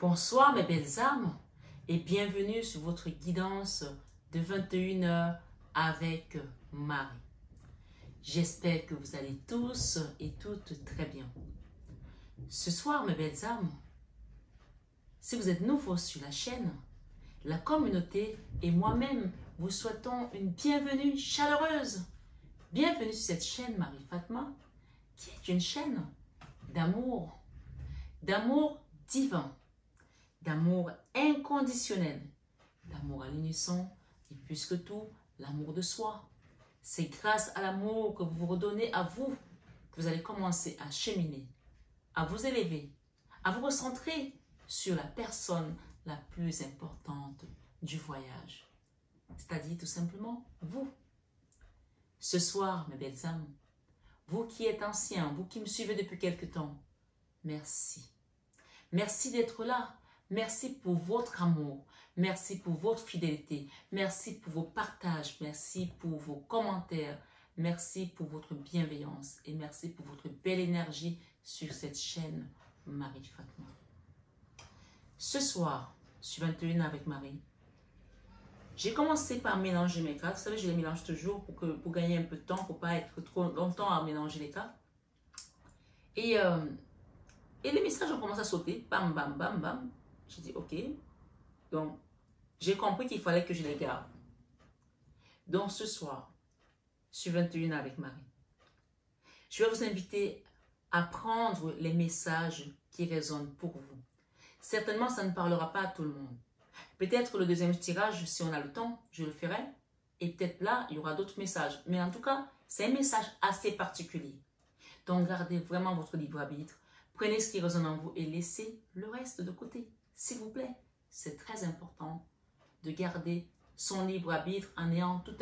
Bonsoir mes belles âmes et bienvenue sur votre guidance de 21h avec Marie. J'espère que vous allez tous et toutes très bien. Ce soir mes belles âmes, si vous êtes nouveaux sur la chaîne, la communauté et moi-même vous souhaitons une bienvenue chaleureuse. Bienvenue sur cette chaîne Marie Fatma qui est une chaîne d'amour divin, d'amour inconditionnel, d'amour à l'unisson et plus que tout, l'amour de soi. C'est grâce à l'amour que vous vous redonnez à vous que vous allez commencer à cheminer, à vous élever, à vous recentrer sur la personne la plus importante du voyage. C'est-à-dire tout simplement vous. Ce soir, mes belles âmes, vous qui êtes anciens, vous qui me suivez depuis quelque temps, merci. Merci d'être là. Merci pour votre amour. Merci pour votre fidélité. Merci pour vos partages. Merci pour vos commentaires. Merci pour votre bienveillance. Et merci pour votre belle énergie sur cette chaîne Marie Fatma. Ce soir, sur 21 avec Marie, j'ai commencé par mélanger mes cartes. Vous savez, je les mélange toujours pour gagner un peu de temps, pour ne pas être trop longtemps à mélanger les cartes. Et les messages ont commencé à sauter. Bam, bam, bam, bam. J'ai dit, ok. Donc, j'ai compris qu'il fallait que je les garde. Donc, ce soir, sur 21 avec Marie, je vais vous inviter à prendre les messages qui résonnent pour vous. Certainement, ça ne parlera pas à tout le monde. Peut-être le deuxième tirage, si on a le temps, je le ferai. Et peut-être là, il y aura d'autres messages. Mais en tout cas, c'est un message assez particulier. Donc, gardez vraiment votre libre arbitre. Prenez ce qui résonne en vous et laissez le reste de côté. S'il vous plaît, c'est très important de garder son libre arbitre en ayant tout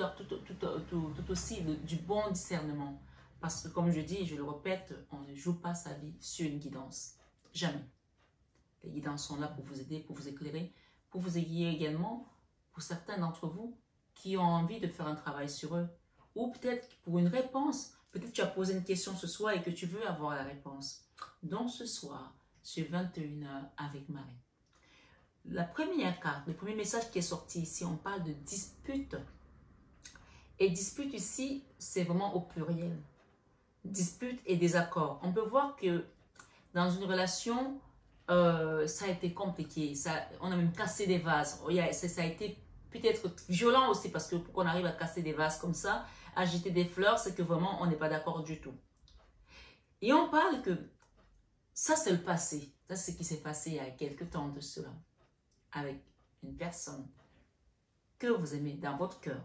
aussi du bon discernement. Parce que comme je dis, je le répète, on ne joue pas sa vie sur une guidance. Jamais. Les guidances sont là pour vous aider, pour vous éclairer, pour vous aiguiller également, pour certains d'entre vous qui ont envie de faire un travail sur eux. Ou peut-être pour une réponse. Peut-être que tu as posé une question ce soir et que tu veux avoir la réponse. Donc ce soir, sur 21h avec Marie. La première carte, le premier message qui est sorti ici, on parle de dispute. Et dispute ici, c'est vraiment au pluriel. Dispute et désaccord. On peut voir que dans une relation, ça a été compliqué. On a même cassé des vases. Ça a été peut-être violent aussi parce que pour qu'on arrive à casser des vases comme ça, à jeter des fleurs, c'est que vraiment on n'est pas d'accord du tout. Et on parle que ça c'est le passé. Ça c'est ce qui s'est passé il y a quelques temps de cela. Avec une personne que vous aimez dans votre cœur.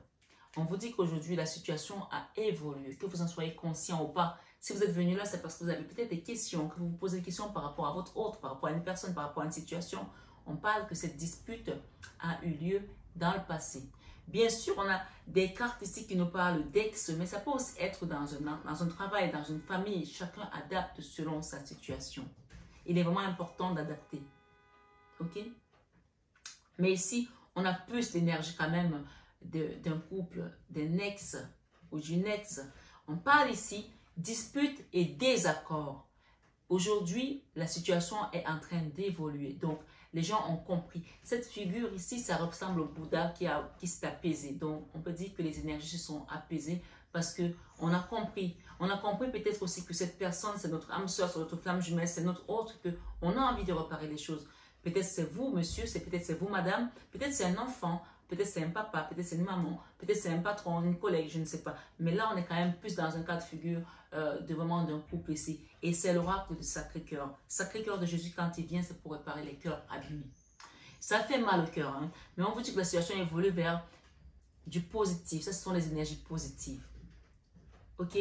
On vous dit qu'aujourd'hui la situation a évolué, que vous en soyez conscient ou pas. Si vous êtes venu là, c'est parce que vous avez peut-être des questions, que vous vous posez des questions par rapport à votre autre, par rapport à une personne, par rapport à une situation. On parle que cette dispute a eu lieu dans le passé. Bien sûr, on a des cartes ici qui nous parlent d'ex, mais ça peut aussi être dans un travail, dans une famille. Chacun adapte selon sa situation. Il est vraiment important d'adapter. Ok? Mais ici, on a plus l'énergie quand même d'un couple, d'un ex ou d'une ex. On parle ici dispute et désaccord. Aujourd'hui, la situation est en train d'évoluer. Donc, les gens ont compris. Cette figure ici, ça ressemble au Bouddha qui s'est apaisé. Donc, on peut dire que les énergies se sont apaisées parce qu'on a compris. On a compris peut-être aussi que cette personne, c'est notre âme sœur, c'est notre flamme jumelle, c'est notre autre, qu'on a envie de réparer les choses. Peut-être c'est vous, monsieur, peut-être c'est vous, madame, peut-être c'est un enfant, peut-être c'est un papa, peut-être c'est une maman, peut-être c'est un patron, une collègue, je ne sais pas. Mais là, on est quand même plus dans un cas de figure vraiment d'un couple ici. Et c'est l'oracle de Sacré-Cœur. Sacré-Cœur de Jésus, quand il vient, c'est pour réparer les cœurs abîmés. Ça fait mal au cœur, hein? Mais on vous dit que la situation évolue vers du positif. Ça, ce sont les énergies positives. Ok?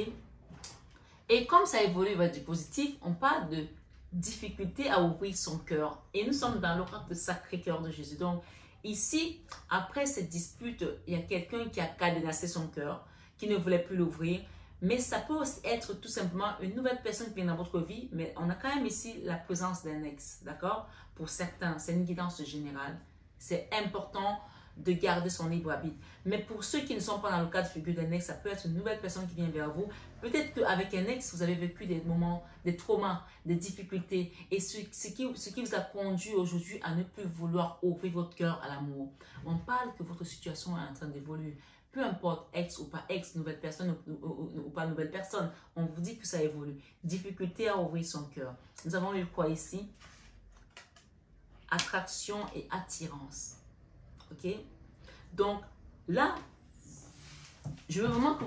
Et comme ça évolue vers du positif, on parle de difficulté à ouvrir son cœur. Et nous sommes dans l'oracle de Sacré-Cœur de Jésus. Donc, ici, après cette dispute, il y a quelqu'un qui a cadenassé son cœur, qui ne voulait plus l'ouvrir. Mais ça peut aussi être tout simplement une nouvelle personne qui vient dans votre vie. Mais on a quand même ici la présence d'un ex, d'accord? Pour certains, c'est une guidance générale. C'est important de garder son libre arbitre. Mais pour ceux qui ne sont pas dans le cas de figure d'un ex, ça peut être une nouvelle personne qui vient vers vous. Peut-être qu'avec un ex, vous avez vécu des moments, des traumas, des difficultés. Et ce qui vous a conduit aujourd'hui à ne plus vouloir ouvrir votre cœur à l'amour. On parle que votre situation est en train d'évoluer. Peu importe, ex ou pas ex, nouvelle personne ou pas nouvelle personne, on vous dit que ça évolue. Difficulté à ouvrir son cœur. Nous avons eu quoi ici? Attraction et attirance. Ok? Donc, là, je veux vraiment que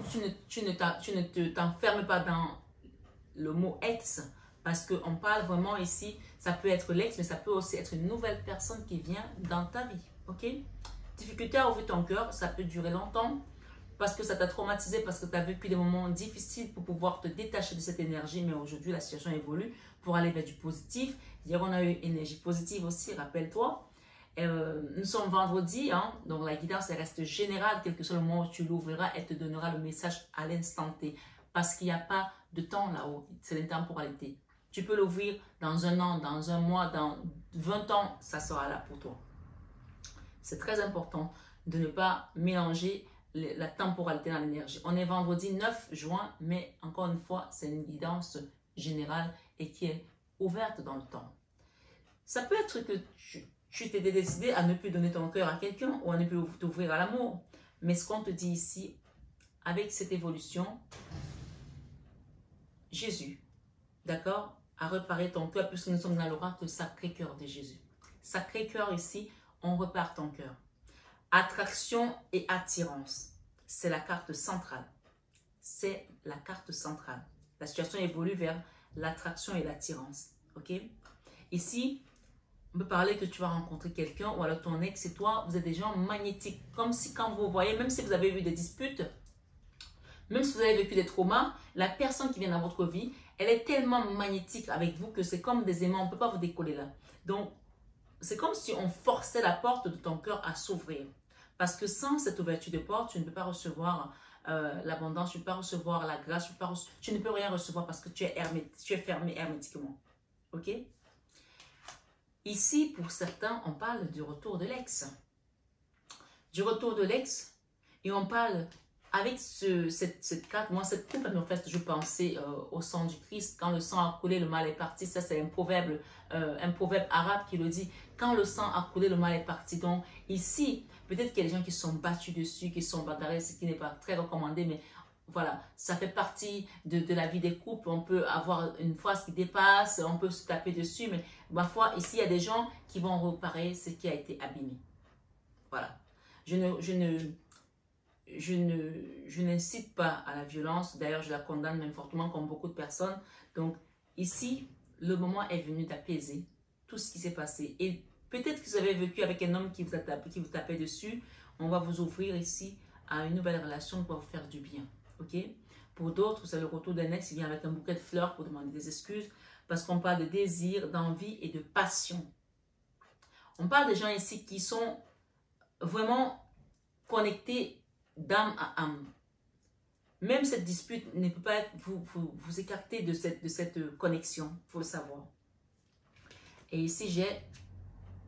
tu ne t'enfermes pas dans le mot ex, parce qu'on parle vraiment ici, ça peut être l'ex, mais ça peut aussi être une nouvelle personne qui vient dans ta vie. Ok? Difficulté à ouvrir ton cœur, ça peut durer longtemps, parce que ça t'a traumatisé, parce que tu as vécu des moments difficiles pour pouvoir te détacher de cette énergie, mais aujourd'hui, la situation évolue pour aller vers du positif. Hier, on a eu énergie positive aussi, rappelle-toi. Nous sommes vendredi, hein, donc la guidance elle reste générale, quel que soit le moment où tu l'ouvriras, elle te donnera le message à l'instant T. Parce qu'il n'y a pas de temps là-haut, c'est l'intemporalité. Tu peux l'ouvrir dans un an, dans un mois, dans 20 ans, ça sera là pour toi. C'est très important de ne pas mélanger la temporalité dans l'énergie. On est vendredi 9 juin, mais encore une fois, c'est une guidance générale et qui est ouverte dans le temps. Ça peut être que tu t'es décidé à ne plus donner ton cœur à quelqu'un ou à ne plus t'ouvrir à l'amour. Mais ce qu'on te dit ici, avec cette évolution, Jésus, d'accord, a réparé ton cœur puisque nous sommes dans l'oracle Sacré-Cœur de Jésus. Sacré-Cœur ici, on repart ton cœur. Attraction et attirance, c'est la carte centrale. C'est la carte centrale. La situation évolue vers l'attraction et l'attirance. Ok? Ici, on peut parler que tu vas rencontrer quelqu'un ou alors ton ex et toi, vous êtes des gens magnétiques. Comme si quand vous voyez, même si vous avez eu des disputes, même si vous avez vécu des traumas, la personne qui vient dans votre vie, elle est tellement magnétique avec vous que c'est comme des aimants. On ne peut pas vous décoller là. Donc, c'est comme si on forçait la porte de ton cœur à s'ouvrir. Parce que sans cette ouverture de porte, tu ne peux pas recevoir l'abondance, tu ne peux pas recevoir la grâce, tu ne peux rien recevoir parce que tu es fermé hermétiquement. Ok? Ici, pour certains, on parle du retour de l'ex. Du retour de l'ex, et on parle avec cette carte, moi cette coupe me fait toujours penser au sang du Christ. Quand le sang a coulé, le mal est parti. Ça, c'est un proverbe arabe qui le dit. Quand le sang a coulé, le mal est parti. Donc ici, peut-être qu'il y a des gens qui sont battus dessus, qui sont bagarrés, ce qui n'est pas très recommandé, mais voilà, ça fait partie de la vie des couples. On peut avoir une phrase qui dépasse, on peut se taper dessus, mais ma foi, ici, il y a des gens qui vont réparer ce qui a été abîmé. Voilà. Je n'incite pas à la violence. D'ailleurs, je la condamne même fortement comme beaucoup de personnes. Donc, ici, le moment est venu d'apaiser tout ce qui s'est passé. Et peut-être que vous avez vécu avec un homme qui vous tapait dessus. On va vous ouvrir ici à une nouvelle relation qui va vous faire du bien. Ok? Pour d'autres, c'est le retour d'un ex qui vient avec un bouquet de fleurs pour demander des excuses. Parce qu'on parle de désir, d'envie et de passion. On parle des gens ici qui sont vraiment connectés d'âme à âme. Même cette dispute ne peut pas vous écarter de cette connexion, il faut le savoir. Et ici, j'ai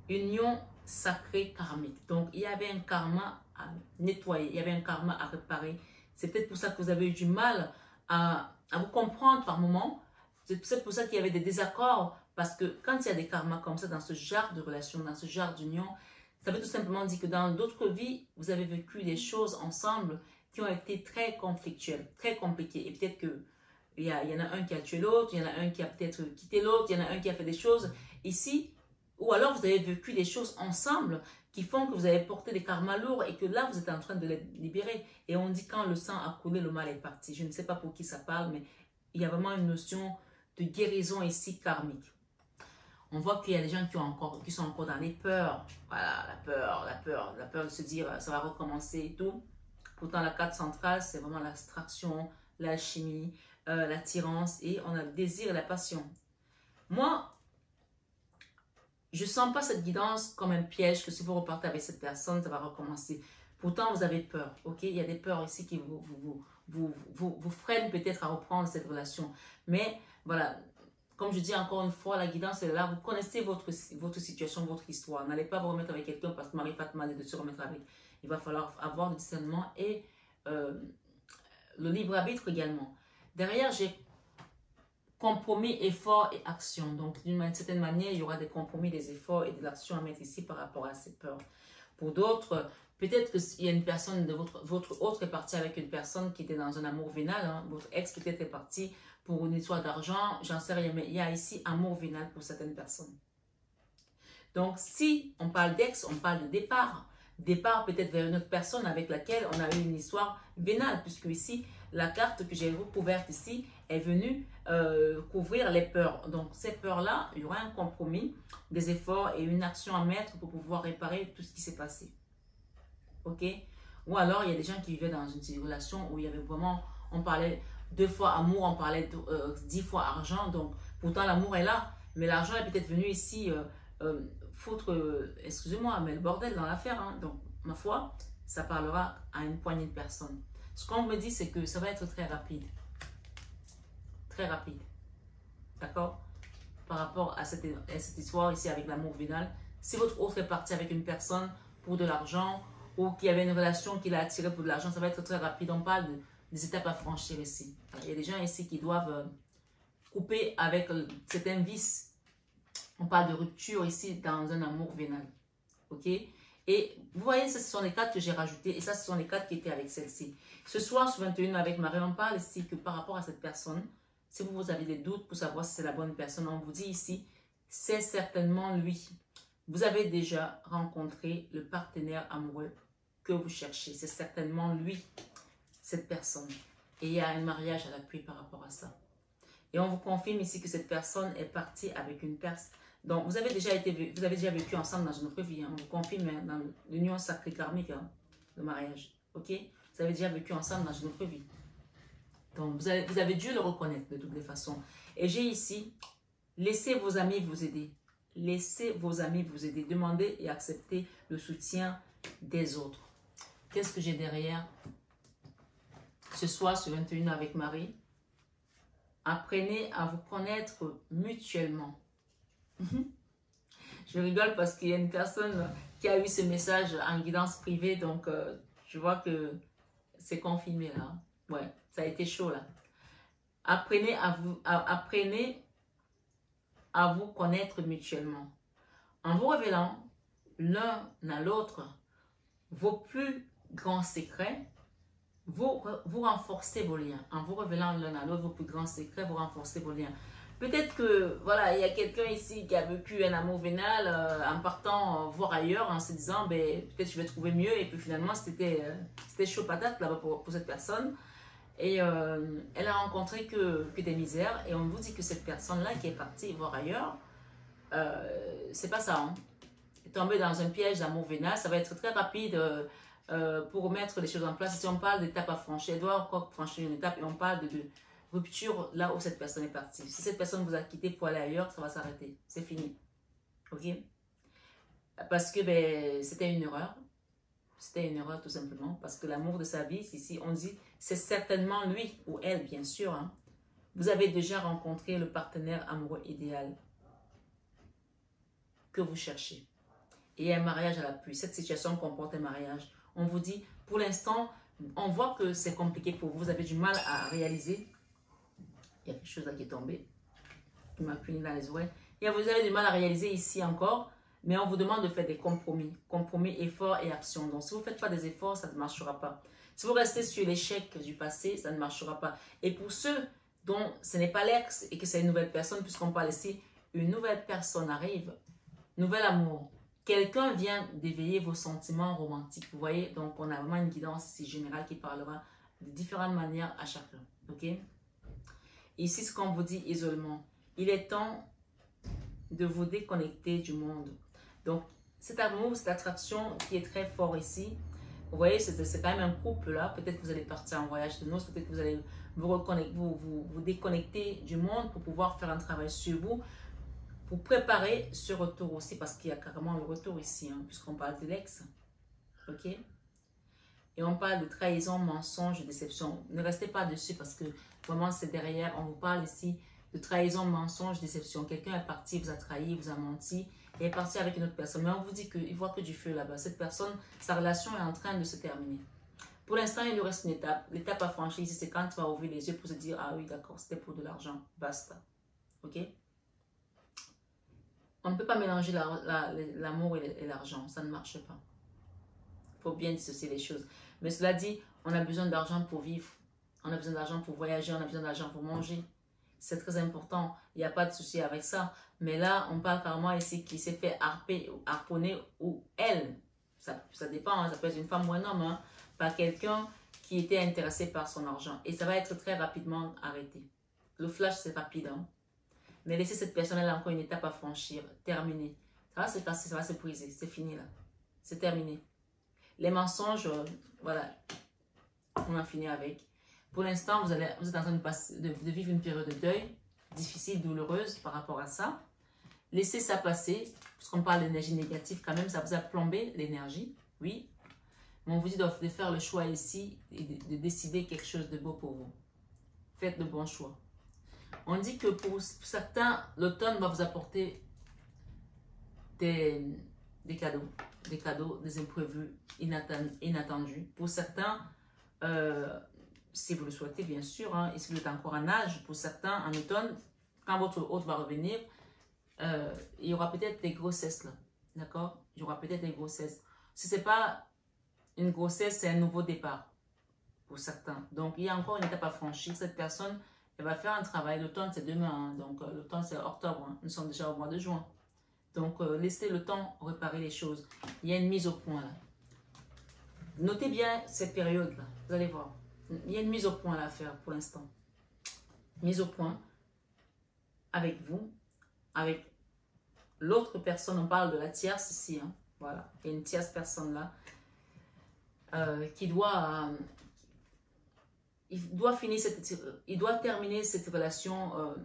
union sacrée karmique. Donc, il y avait un karma à nettoyer, il y avait un karma à réparer. C'est peut-être pour ça que vous avez eu du mal à vous comprendre par moment. C'est peut-être pour ça qu'il y avait des désaccords. Parce que quand il y a des karmas comme ça, dans ce genre de relation, dans ce genre d'union, ça veut tout simplement dire que dans d'autres vies, vous avez vécu des choses ensemble qui ont été très conflictuelles, très compliquées. Et peut-être qu'il y en a un qui a tué l'autre, il y en a un qui a peut-être quitté l'autre, il y en a un qui a fait des choses ici. Ou alors vous avez vécu des choses ensemble qui font que vous avez porté des karmas lourds et que là, vous êtes en train de les libérer. Et on dit quand le sang a coulé, le mal est parti. Je ne sais pas pour qui ça parle, mais il y a vraiment une notion de guérison ici karmique. On voit qu'il y a des gens qui sont encore dans les peurs. Voilà, la peur de se dire ça va recommencer et tout. Pourtant, la carte centrale, c'est vraiment l'abstraction, l'alchimie, l'attirance et on a le désir et la passion. Moi, je ne sens pas cette guidance comme un piège que si vous repartez avec cette personne, ça va recommencer. Pourtant, vous avez peur, ok? Il y a des peurs ici qui vous freinent peut-être à reprendre cette relation. Mais voilà, comme je dis encore une fois, la guidance est là. Vous connaissez votre situation, votre histoire. N'allez pas vous remettre avec quelqu'un parce que Marie-Fatma dit de se remettre avec. Il va falloir avoir le discernement et le libre arbitre également. Derrière, j'ai compromis, effort et action. Donc, d'une certaine manière, il y aura des compromis, des efforts et de l'action à mettre ici par rapport à ces peurs. Pour d'autres, peut-être qu'il y a une personne de votre autre est partie avec une personne qui était dans un amour vénal. Hein. Votre ex peut-être est parti pour une histoire d'argent. J'en sais rien, mais il y a ici amour vénal pour certaines personnes. Donc, si on parle d'ex, on parle de départ. Départ peut-être vers une autre personne avec laquelle on a eu une histoire vénale, puisque ici, la carte que j'ai recouverte ici est venue couvrir les peurs. Donc, ces peurs-là, il y aura un compromis, des efforts et une action à mettre pour pouvoir réparer tout ce qui s'est passé. Ok? Ou alors, il y a des gens qui vivaient dans une relation où il y avait vraiment, on parlait 2 fois amour, on parlait 10 fois argent. Donc, pourtant, l'amour est là, mais l'argent est peut-être venu ici foutre, excusez-moi, mais le bordel dans l'affaire. Hein. Donc, ma foi, ça parlera à une poignée de personnes. Ce qu'on me dit, c'est que ça va être très rapide. Très rapide. D'accord? Par rapport à cette histoire ici avec l'amour vénal. Si votre autre est parti avec une personne pour de l'argent ou qui avait une relation qui l'a attiré pour de l'argent, ça va être très rapide. On parle des étapes à franchir ici. Alors, il y a des gens ici qui doivent couper avec certains vices. On parle de rupture ici dans un amour vénal. Ok? Et vous voyez, ce sont les cartes que j'ai rajoutées. Et ça, ce sont les cartes qui étaient avec celle-ci. Ce soir, sur 21 avec Marie, on parle ici que par rapport à cette personne, si vous avez des doutes pour savoir si c'est la bonne personne, on vous dit ici, c'est certainement lui. Vous avez déjà rencontré le partenaire amoureux que vous cherchez. C'est certainement lui, cette personne. Et il y a un mariage à l'appui par rapport à ça. Et on vous confirme ici que cette personne est partie avec une personne. Donc, vous avez déjà vécu ensemble dans une autre vie. Hein. On vous confirme hein, dans l'union sacrée karmique, hein, le mariage. Ok? Vous avez déjà vécu ensemble dans une autre vie. Donc, vous avez dû le reconnaître de toutes les façons. Et j'ai ici, laissez vos amis vous aider. Laissez vos amis vous aider. Demandez et acceptez le soutien des autres. Qu'est-ce que j'ai derrière? Ce soir, sur 21 avec Marie, apprenez à vous connaître mutuellement. Je rigole parce qu'il y a une personne qui a eu ce message en guidance privée, donc je vois que c'est confirmé là. Ouais, ça a été chaud là. Apprenez à vous connaître mutuellement. En vous révélant l'un à l'autre vos plus grands secrets, vous renforcez vos liens. En vous révélant l'un à l'autre vos plus grands secrets, vous renforcez vos liens. Peut-être que, voilà, il y a quelqu'un ici qui a vécu un amour vénal en partant voir ailleurs, en se disant, ben, peut-être je vais trouver mieux. Et puis finalement, c'était chaud patate là-bas pour cette personne. Et elle a rencontré que des misères. Et on vous dit que cette personne-là qui est partie voir ailleurs, c'est pas ça. Hein. Est tombée dans un piège d'amour vénal. Ça va être très rapide pour mettre les choses en place. Si on parle d'étapes à franchir, elle doit encore franchir une étape. Et on parle de rupture là où cette personne est partie. Si cette personne vous a quitté pour aller ailleurs, ça va s'arrêter. C'est fini. Ok? Parce que ben, c'était une erreur. C'était une erreur tout simplement. Parce que l'amour de sa vie, ici, on dit, c'est certainement lui ou elle, bien sûr. Hein. Vous avez déjà rencontré le partenaire amoureux idéal que vous cherchez. Et il y a un mariage à l'appui. Cette situation comporte un mariage. On vous dit, pour l'instant, on voit que c'est compliqué pour vous. Vous avez du mal à réaliser. Il y a quelque chose là qui est tombé, qui m'a puni dans les oreilles. Et vous avez du mal à réaliser ici encore, mais on vous demande de faire des compromis. Compromis, efforts et actions. Donc, si vous ne faites pas des efforts, ça ne marchera pas. Si vous restez sur l'échec du passé, ça ne marchera pas. Et pour ceux dont ce n'est pas l'ex et que c'est une nouvelle personne, puisqu'on parle ici, une nouvelle personne arrive, nouvel amour. Quelqu'un vient d'éveiller vos sentiments romantiques. Vous voyez, donc on a vraiment une guidance ici générale qui parlera de différentes manières à chacun. Ok? Ici, ce qu'on vous dit, isolement. Il est temps de vous déconnecter du monde. Donc, cet amour, cette attraction qui est très fort ici, vous voyez, c'est quand même un couple là. Peut-être que vous allez partir en voyage de noces, peut-être que vous allez vous déconnecter du monde pour pouvoir faire un travail sur vous, pour préparer ce retour aussi, parce qu'il y a carrément le retour ici, hein, puisqu'on parle de l'ex. Ok? Et on parle de trahison, mensonge, déception. Ne restez pas dessus parce que vraiment c'est derrière. On vous parle ici de trahison, mensonge, déception. Quelqu'un est parti, vous a trahi, vous a menti et est parti avec une autre personne. Mais on vous dit qu'il voit que du feu là-bas. Cette personne, sa relation est en train de se terminer. Pour l'instant, il lui reste une étape. L'étape à franchir ici, c'est quand tu vas ouvrir les yeux pour se dire, ah oui, d'accord, c'était pour de l'argent. Basta. Ok? On ne peut pas mélanger l'amour et l'argent. Ça ne marche pas. Il faut bien dissocier les choses. Mais cela dit, on a besoin d'argent pour vivre. On a besoin d'argent pour voyager. On a besoin d'argent pour manger. C'est très important. Il n'y a pas de souci avec ça. Mais là, on parle carrément ici qui s'est fait harponner ou elle. Ça dépend. Hein, ça peut être une femme ou un homme. Hein, par quelqu'un qui était intéressé par son argent. Et ça va être très rapidement arrêté. Le flash, c'est rapide. Hein. Mais laissez cette personne, elle a encore une étape à franchir. Terminé. Ça va se passer, ça va se briser. C'est fini là. C'est terminé. Les mensonges, voilà. On a fini avec. Pour l'instant, vous êtes en train de vivre une période de deuil. Difficile, douloureuse par rapport à ça. Laissez ça passer. Parce qu'on parle d'énergie négative quand même. Ça vous a plombé l'énergie. Oui. Mais on vous dit de faire le choix ici et de décider quelque chose de beau pour vous. Faites de bons choix. On dit que pour certains, l'automne va vous apporter des cadeaux. Des cadeaux, des imprévus, inattendus. Pour certains, si vous le souhaitez bien sûr, hein, et si vous êtes encore en âge, pour certains, en automne, quand votre hôte va revenir, il y aura peut-être des grossesses là. D'accord? Il y aura peut-être des grossesses. Si ce n'est pas une grossesse, c'est un nouveau départ pour certains. Donc, il y a encore une étape à franchir. Cette personne, elle va faire un travail. L'automne, c'est demain. Hein. Donc, l'automne, c'est octobre. Hein. Nous sommes déjà au mois de juin. Donc, laissez le temps réparer les choses. Il y a une mise au point là. Notez bien cette période-là. Vous allez voir. Il y a une mise au point là à faire pour l'instant. Mise au point avec vous, avec l'autre personne. On parle de la tierce ici. Hein. Voilà. Il y a une tierce personne là. Il doit terminer cette relation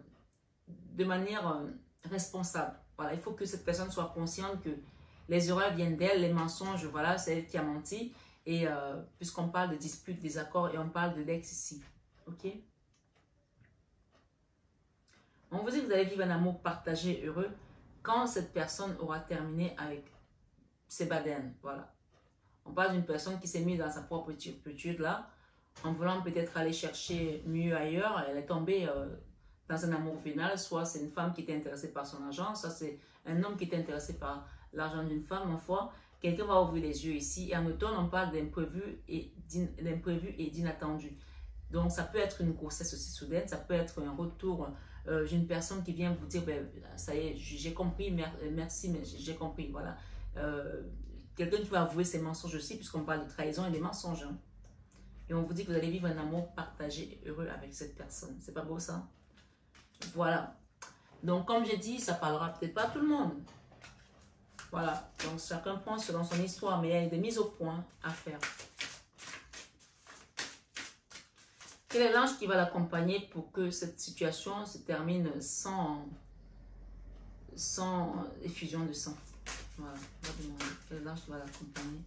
de manière responsable. Voilà, il faut que cette personne soit consciente que les erreurs viennent d'elle, les mensonges, voilà, c'est elle qui a menti. Et puisqu'on parle de disputes, des accords et on parle de l'ex ici. Ok? On vous dit que vous allez vivre un amour partagé, heureux, quand cette personne aura terminé avec ses badènes. Voilà. On parle d'une personne qui s'est mise dans sa propre turpitude là, en voulant peut-être aller chercher mieux ailleurs. Elle est tombée dans un amour vénal. Soit c'est une femme qui était intéressée par son argent, soit c'est un homme qui était intéressé par l'argent d'une femme. En foi, quelqu'un va ouvrir les yeux ici. Et en automne, on parle d'imprévu et d'inattendu. Donc, ça peut être une grossesse aussi soudaine. Ça peut être un retour d'une personne qui vient vous dire, ben, ça y est, j'ai compris, merci, mais j'ai compris. Voilà. Quelqu'un qui va avouer ses mensonges aussi, puisqu'on parle de trahison et des mensonges. Hein. Et on vous dit que vous allez vivre un amour partagé et heureux avec cette personne. C'est pas beau ça? Voilà. Donc, comme j'ai dit, ça parlera peut-être pas à tout le monde. Voilà. Donc, chacun prend selon son histoire, mais il y a des mises au point à faire. Quel est l'ange qui va l'accompagner pour que cette situation se termine sans effusion de sang? Voilà, on va demander quel l'ange qui va l'accompagner.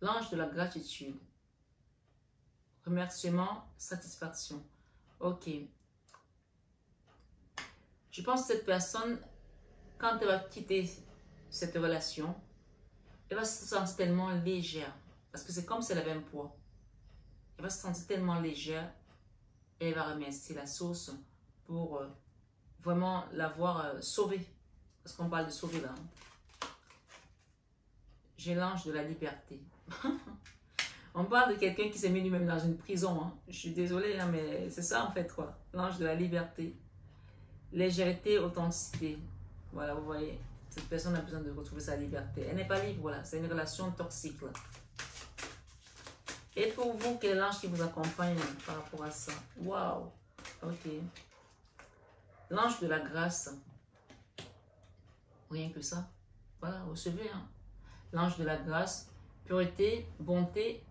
L'ange de la gratitude. Remerciement, satisfaction. Ok. Je pense que cette personne, quand elle va quitter cette relation, elle va se sentir tellement légère. Parce que c'est comme si elle avait un poids. Elle va se sentir tellement légère. Et elle va remercier la source pour vraiment l'avoir sauvée. Parce qu'on parle de sauver là. Hein. J'ai l'ange de la liberté. On parle de quelqu'un qui s'est mis lui-même dans une prison. Hein. Je suis désolée, hein, mais c'est ça en fait quoi. L'ange de la liberté. Légèreté, authenticité. Voilà, vous voyez. Cette personne a besoin de retrouver sa liberté. Elle n'est pas libre, voilà. C'est une relation toxique là. Et pour vous, quel est l'ange qui vous accompagne par rapport à ça? Waouh! Ok. L'ange de la grâce. Rien que ça. Voilà, recevez. Hein. L'ange de la grâce. Pureté, bonté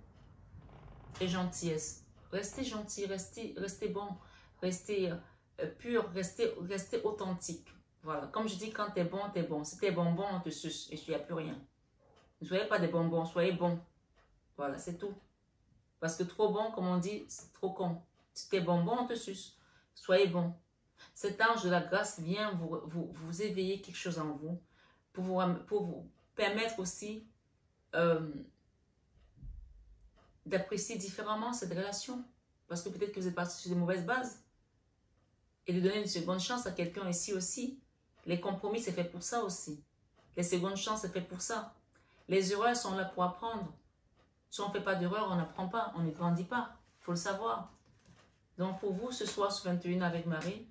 et gentillesse. Restez gentil, restez bon, restez pur, restez authentique. Voilà. Comme je dis, quand t'es bon, t'es bon. Si t'es bonbon, on te suce et il n'y a plus rien. Ne soyez pas des bonbons, soyez bon. Voilà, c'est tout. Parce que trop bon, comme on dit, c'est trop con. Si t'es bonbon, on te suce. Soyez bon. Cet ange de la grâce vient vous éveiller quelque chose en vous pour vous permettre aussi d'apprécier différemment cette relation. Parce que peut-être que vous êtes parti sur des mauvaises bases. Et de donner une seconde chance à quelqu'un ici aussi. Les compromis, c'est fait pour ça aussi. Les secondes chances, c'est fait pour ça. Les erreurs sont là pour apprendre. Si on ne fait pas d'erreur, on n'apprend pas, on ne grandit pas. Il faut le savoir. Donc pour vous, ce soir sur 21 avec Marie,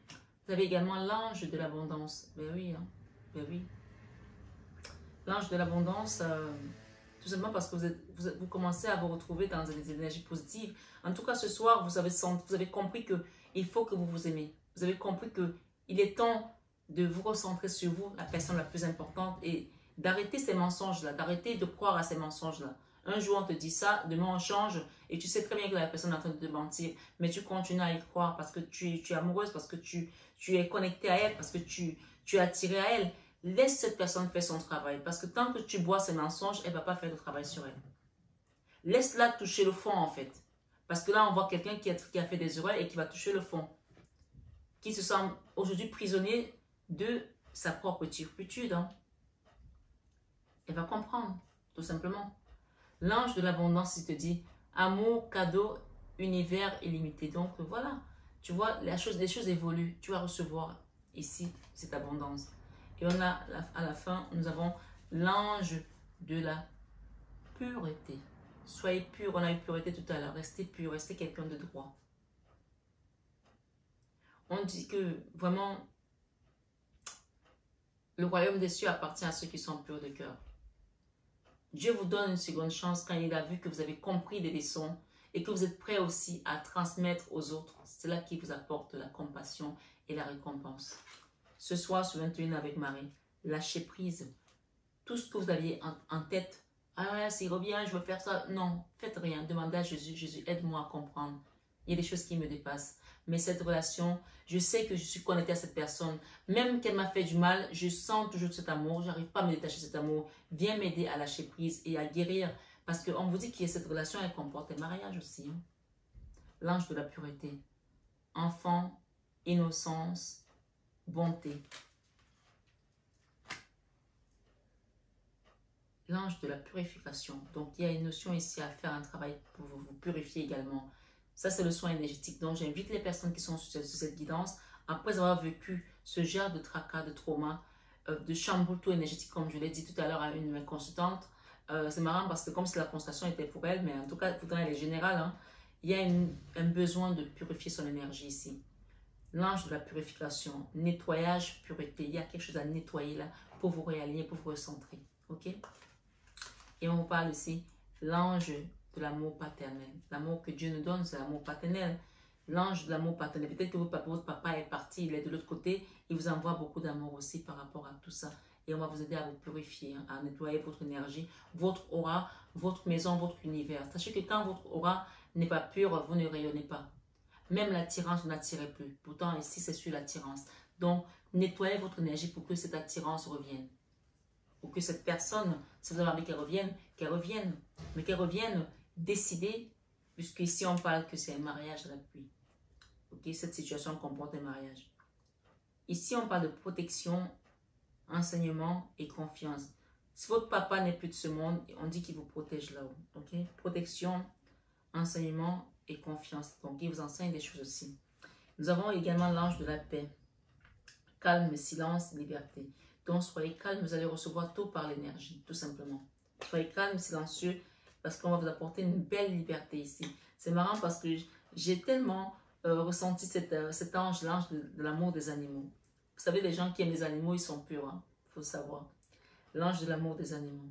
vous avez également l'ange de l'abondance. Ben oui, hein? Ben oui. L'ange de l'abondance, tout simplement parce que vous commencez à vous retrouver dans des énergies positives. En tout cas, ce soir, vous avez compris qu'il faut que vous vous aimez. Vous avez compris qu'il est temps de vous recentrer sur vous, la personne la plus importante, et d'arrêter ces mensonges-là, d'arrêter de croire à ces mensonges-là. Un jour, on te dit ça, demain, on change, et tu sais très bien que la personne est en train de te mentir, mais tu continues à y croire parce que tu es amoureuse, parce que tu es connecté à elle, parce que tu es attiré à elle. Laisse cette personne faire son travail, parce que tant que tu bois ces mensonges, elle ne va pas faire le travail sur elle. Laisse-la toucher le fond, en fait. Parce que là, on voit quelqu'un qui a fait des erreurs et qui va toucher le fond. Qui se sent aujourd'hui prisonnier de sa propre turpitude. Hein. Elle va comprendre, tout simplement. L'ange de l'abondance, il te dit amour, cadeau, univers illimité. Donc voilà, tu vois, les choses évoluent. Tu vas recevoir ici cette abondance. Et on a, à la fin, nous avons l'ange de la pureté. Soyez pur, on a eu pureté tout à l'heure. Restez pur, restez quelqu'un de droit. On dit que vraiment, le royaume des cieux appartient à ceux qui sont purs de cœur. Dieu vous donne une seconde chance quand il a vu que vous avez compris les leçons et que vous êtes prêts aussi à transmettre aux autres. C'est là qui vous apporte la compassion et la récompense. Ce soir, sur 21 avec Marie, lâchez prise. Tout ce que vous aviez en tête, ah, s'il revient, je veux faire ça. Non, faites rien. Demandez à Jésus, Jésus, aide-moi à comprendre. Il y a des choses qui me dépassent. Mais cette relation, je sais que je suis connectée à cette personne. Même qu'elle m'a fait du mal, je sens toujours cet amour. Je n'arrive pas à me détacher de cet amour. Viens m'aider à lâcher prise et à guérir. Parce qu'on vous dit que cette relation, elle comporte le mariage aussi. Hein. L'ange de la pureté. Enfant, innocence, bonté. L'ange de la purification. Donc, il y a une notion ici à faire un travail pour vous purifier également. Ça, c'est le soin énergétique. Donc, j'invite les personnes qui sont sur cette guidance, après avoir vécu ce genre de tracas, de trauma, de chamboulement énergétique, comme je l'ai dit tout à l'heure à une consultante. C'est marrant parce que comme si la consultation était pour elle, mais en tout cas, pourtant, elle est générale. Hein, il y a un besoin de purifier son énergie ici. L'ange de la purification, nettoyage, pureté. Il y a quelque chose à nettoyer là pour vous réaligner, pour vous recentrer. OK? Et on vous parle ici, l'ange de l'amour paternel. L'amour que Dieu nous donne, c'est l'amour paternel. L'ange de l'amour paternel. Peut-être que votre papa est parti, il est de l'autre côté. Il vous envoie beaucoup d'amour aussi par rapport à tout ça. Et on va vous aider à vous purifier, hein, à nettoyer votre énergie, votre aura, votre maison, votre univers. Sachez que quand votre aura n'est pas pure, vous ne rayonnez pas. Même l'attirance, vous n'attirez plus. Pourtant, ici, c'est sur l'attirance. Donc, nettoyez votre énergie pour que cette attirance revienne. Pour que cette personne, si vous avez envie qu'elle revienne. Mais qu'elle revienne décidée, puisque ici, on parle que c'est un mariage à la pluie. Ok, cette situation comporte un mariage. Ici, on parle de protection, enseignement et confiance. Si votre papa n'est plus de ce monde, on dit qu'il vous protège là-haut. Ok, protection, enseignement et confiance. Donc, il vous enseigne des choses aussi. Nous avons également l'ange de la paix. Calme, silence, liberté. Donc, soyez calme, vous allez recevoir tout par l'énergie, tout simplement. Soyez calme, silencieux, parce qu'on va vous apporter une belle liberté ici. C'est marrant parce que j'ai tellement ressenti cet ange, l'ange de l'amour des animaux. Vous savez, les gens qui aiment les animaux, ils sont purs, hein? Il faut le savoir. L'ange de l'amour des animaux.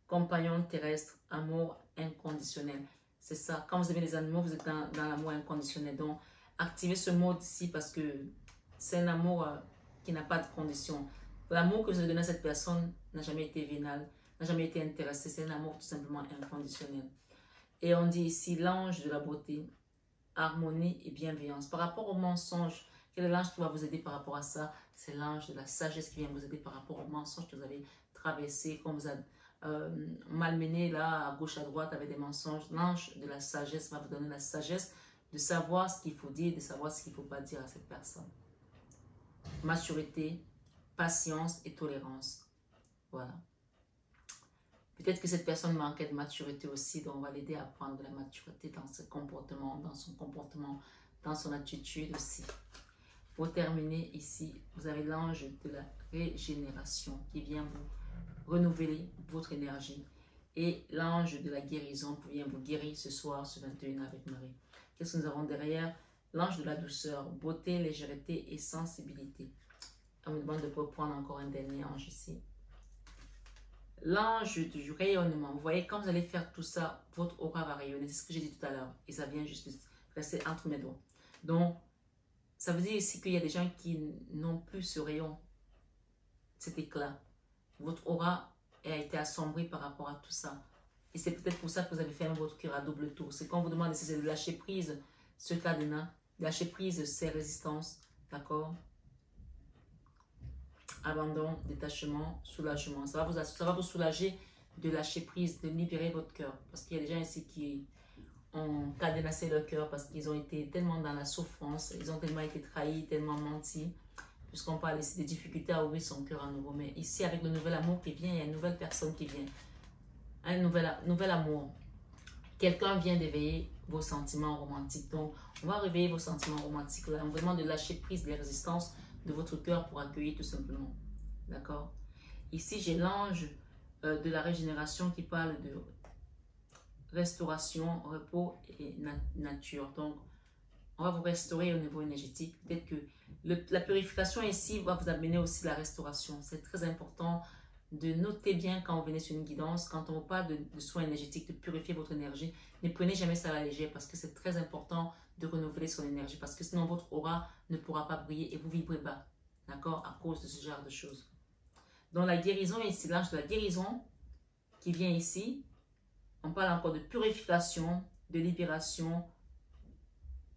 Compagnon terrestre, amour inconditionnel. C'est ça. Quand vous aimez les animaux, vous êtes dans l'amour inconditionnel. Donc, activez ce mode ici parce que c'est un amour qui n'a pas de condition. L'amour que vous avez donné à cette personne n'a jamais été vénal, n'a jamais été intéressé. C'est un amour tout simplement inconditionnel. Et on dit ici l'ange de la beauté, harmonie et bienveillance. Par rapport au mensonge, quel est l'ange qui va vous aider par rapport à ça? C'est l'ange de la sagesse qui vient vous aider par rapport au mensonge que vous avez traversé, qu'on vous a malmené là, à gauche, à droite, avec des mensonges. L'ange de la sagesse va vous donner la sagesse de savoir ce qu'il faut dire, de savoir ce qu'il ne faut pas dire à cette personne. Maturité, patience et tolérance. Voilà. Peut-être que cette personne manquait de maturité aussi, donc on va l'aider à prendre de la maturité dans ses comportements, dans son comportement, dans son attitude aussi. Pour terminer ici, vous avez l'ange de la régénération qui vient vous renouveler votre énergie. Et l'ange de la guérison qui vient vous guérir ce soir, ce 21 avec Marie. Qu'est-ce que nous avons derrière? L'ange de la douceur, beauté, légèreté et sensibilité. On me demande de reprendre encore un dernier ange ici. L'ange du rayonnement. Vous voyez, quand vous allez faire tout ça, votre aura va rayonner. C'est ce que j'ai dit tout à l'heure. Et ça vient juste de rester entre mes doigts. Donc, ça veut dire ici qu'il y a des gens qui n'ont plus ce rayon, cet éclat. Votre aura a été assombrie par rapport à tout ça. Et c'est peut-être pour ça que vous avez fait votre cœur à double tour. C'est quand on vous demande d'essayer de lâcher prise ce cadenas, de lâcher prise ces résistances, d'accord? Abandon, détachement, soulagement. Ça va vous soulager de lâcher prise, de libérer votre cœur. Parce qu'il y a des gens ici qui ont cadenassé leur cœur parce qu'ils ont été tellement dans la souffrance, ils ont tellement été trahis, tellement menti. Puisqu'on parle ici des difficultés à ouvrir son cœur à nouveau. Mais ici, avec le nouvel amour qui vient, il y a une nouvelle personne qui vient. Un nouvel amour. Quelqu'un vient d'éveiller vos sentiments romantiques. Donc, on va réveiller vos sentiments romantiques. Là, on vous demande de lâcher prise des résistances de votre cœur pour accueillir tout simplement. D'accord? Ici, j'ai l'ange de la régénération qui parle de restauration, repos et nature. Donc, on va vous restaurer au niveau énergétique. Peut-être que la purification ici va vous amener aussi la restauration. C'est très important de noter bien quand vous venez sur une guidance, quand on vous parle de soins énergétiques, de purifier votre énergie. Ne prenez jamais ça à la légère parce que c'est très important de renouveler son énergie parce que sinon votre aura ne pourra pas briller et vous vibrez bas. D'accord? À cause de ce genre de choses. Donc la guérison ici, l'ange de la guérison qui vient ici, on parle encore de purification, de libération,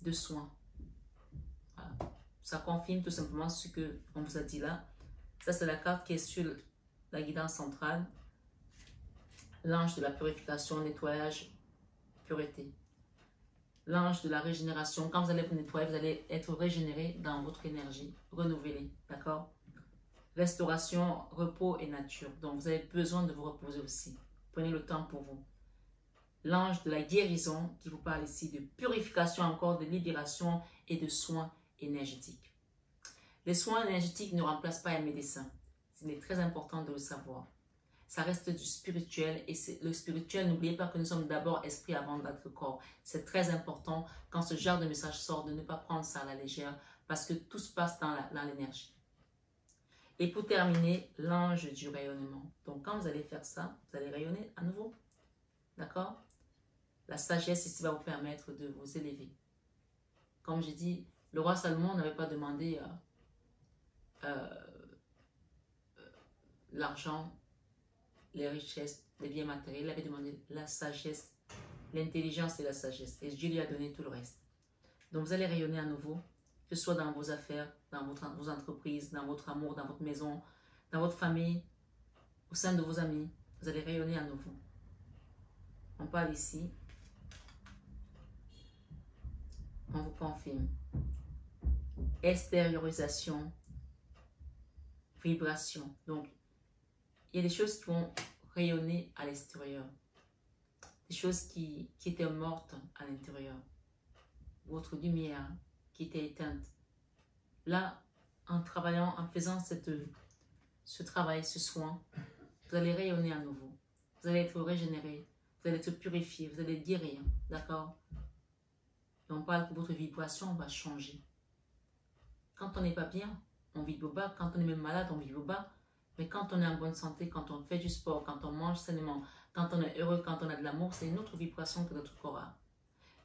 de soins. Voilà. Ça confirme tout simplement ce qu'on vous a dit là. Ça, c'est la carte qui est sur la guidance centrale. L'ange de la purification, nettoyage, pureté. L'ange de la régénération. Quand vous allez vous nettoyer, vous allez être régénéré dans votre énergie, renouvelé. D'accord? Restauration, repos et nature. Donc, vous avez besoin de vous reposer aussi. Prenez le temps pour vous. L'ange de la guérison qui vous parle ici de purification encore, de libération et de soins énergétiques. Les soins énergétiques ne remplacent pas un médecin. C'est très important de le savoir. Ça reste du spirituel et le spirituel, n'oubliez pas que nous sommes d'abord esprit avant d'être corps. C'est très important quand ce genre de message sort de ne pas prendre ça à la légère parce que tout se passe dans l'énergie. Et pour terminer, l'ange du rayonnement. Donc quand vous allez faire ça, vous allez rayonner à nouveau. D'accord? La sagesse ici va vous permettre de vous élever. Comme j'ai dit, le roi Salomon n'avait pas demandé l'argent, les richesses, les biens matériels. Il avait demandé la sagesse, l'intelligence et la sagesse. Et Dieu lui a donné tout le reste. Donc vous allez rayonner à nouveau, que ce soit dans vos affaires, dans vos entreprises, dans votre amour, dans votre maison, dans votre famille, au sein de vos amis. Vous allez rayonner à nouveau. On parle ici. On vous confirme. Extériorisation, vibration. Donc, il y a des choses qui vont rayonner à l'extérieur. Des choses qui étaient mortes à l'intérieur. Votre lumière qui était éteinte. Là, en travaillant, en faisant ce travail, ce soin, vous allez rayonner à nouveau. Vous allez être régénéré. Vous allez être purifié. Vous allez guérir. D'accord? Et on parle que votre vibration va changer. Quand on n'est pas bien, on vibre bas. Quand on est même malade, on vibre bas. Mais quand on est en bonne santé, quand on fait du sport, quand on mange sainement, quand on est heureux, quand on a de l'amour, c'est une autre vibration que notre corps a.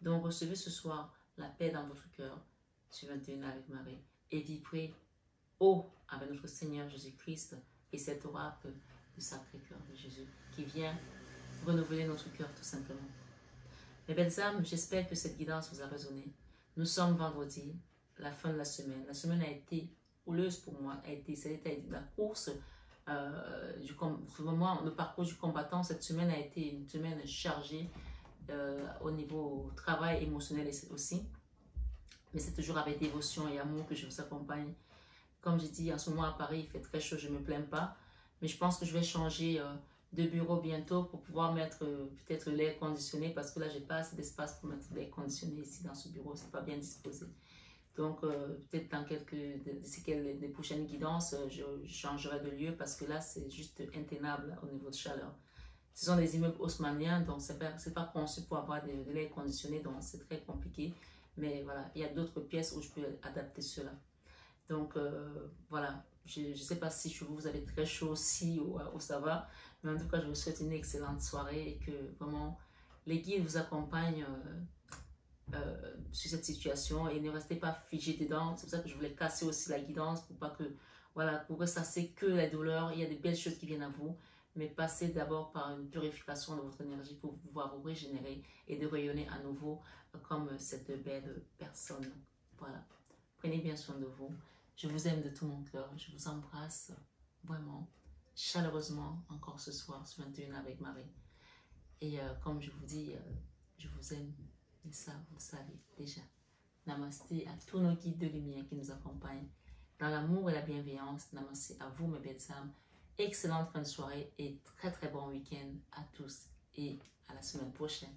Donc recevez ce soir la paix dans votre cœur sur 21 avec Marie et vibrez haut avec notre Seigneur Jésus-Christ et cet oracle du Sacré-Cœur de Jésus qui vient renouveler notre cœur tout simplement. Mes belles âmes, j'espère que cette guidance vous a résonné. Nous sommes vendredi, la fin de la semaine. La semaine a été houleuse pour moi. Ça a été la course Vraiment, le parcours du combattant cette semaine a été une semaine chargée au niveau travail émotionnel aussi. Mais c'est toujours avec dévotion et amour que je vous accompagne. Comme j'ai dit, en ce moment à Paris, il fait très chaud, je ne me plains pas. Mais je pense que je vais changer de bureau bientôt pour pouvoir mettre peut-être l'air conditionné parce que là, j'ai pas assez d'espace pour mettre l'air conditionné ici dans ce bureau. C'est pas bien disposé. Donc, peut-être dans d'ici les prochaines guidances, je changerai de lieu parce que là, c'est juste intenable au niveau de chaleur. Ce sont des immeubles haussmanniens, donc c'est pas conçu pour avoir de l'air conditionné, donc c'est très compliqué. Mais voilà, il y a d'autres pièces où je peux adapter cela. Donc, voilà, je ne sais pas si chez vous, vous avez très chaud aussi ou ça va, mais en tout cas, je vous souhaite une excellente soirée et que vraiment les guides vous accompagnent sur cette situation et ne restez pas figé dedans. C'est pour ça que je voulais casser aussi la guidance pour pas que, voilà, pour que ça c'est que la douleur. Il y a de belles choses qui viennent à vous, mais passez d'abord par une purification de votre énergie pour pouvoir vous régénérer et de rayonner à nouveau comme cette belle personne. Voilà. Prenez bien soin de vous. Je vous aime de tout mon cœur. Je vous embrasse vraiment chaleureusement encore ce soir sur 21 avec Marie. Et comme je vous dis, je vous aime. Et ça, vous le savez déjà. Namasté à tous nos guides de lumière qui nous accompagnent dans l'amour et la bienveillance. Namasté à vous, mes belles âmes. Excellente fin de soirée et très très bon week-end à tous. Et à la semaine prochaine.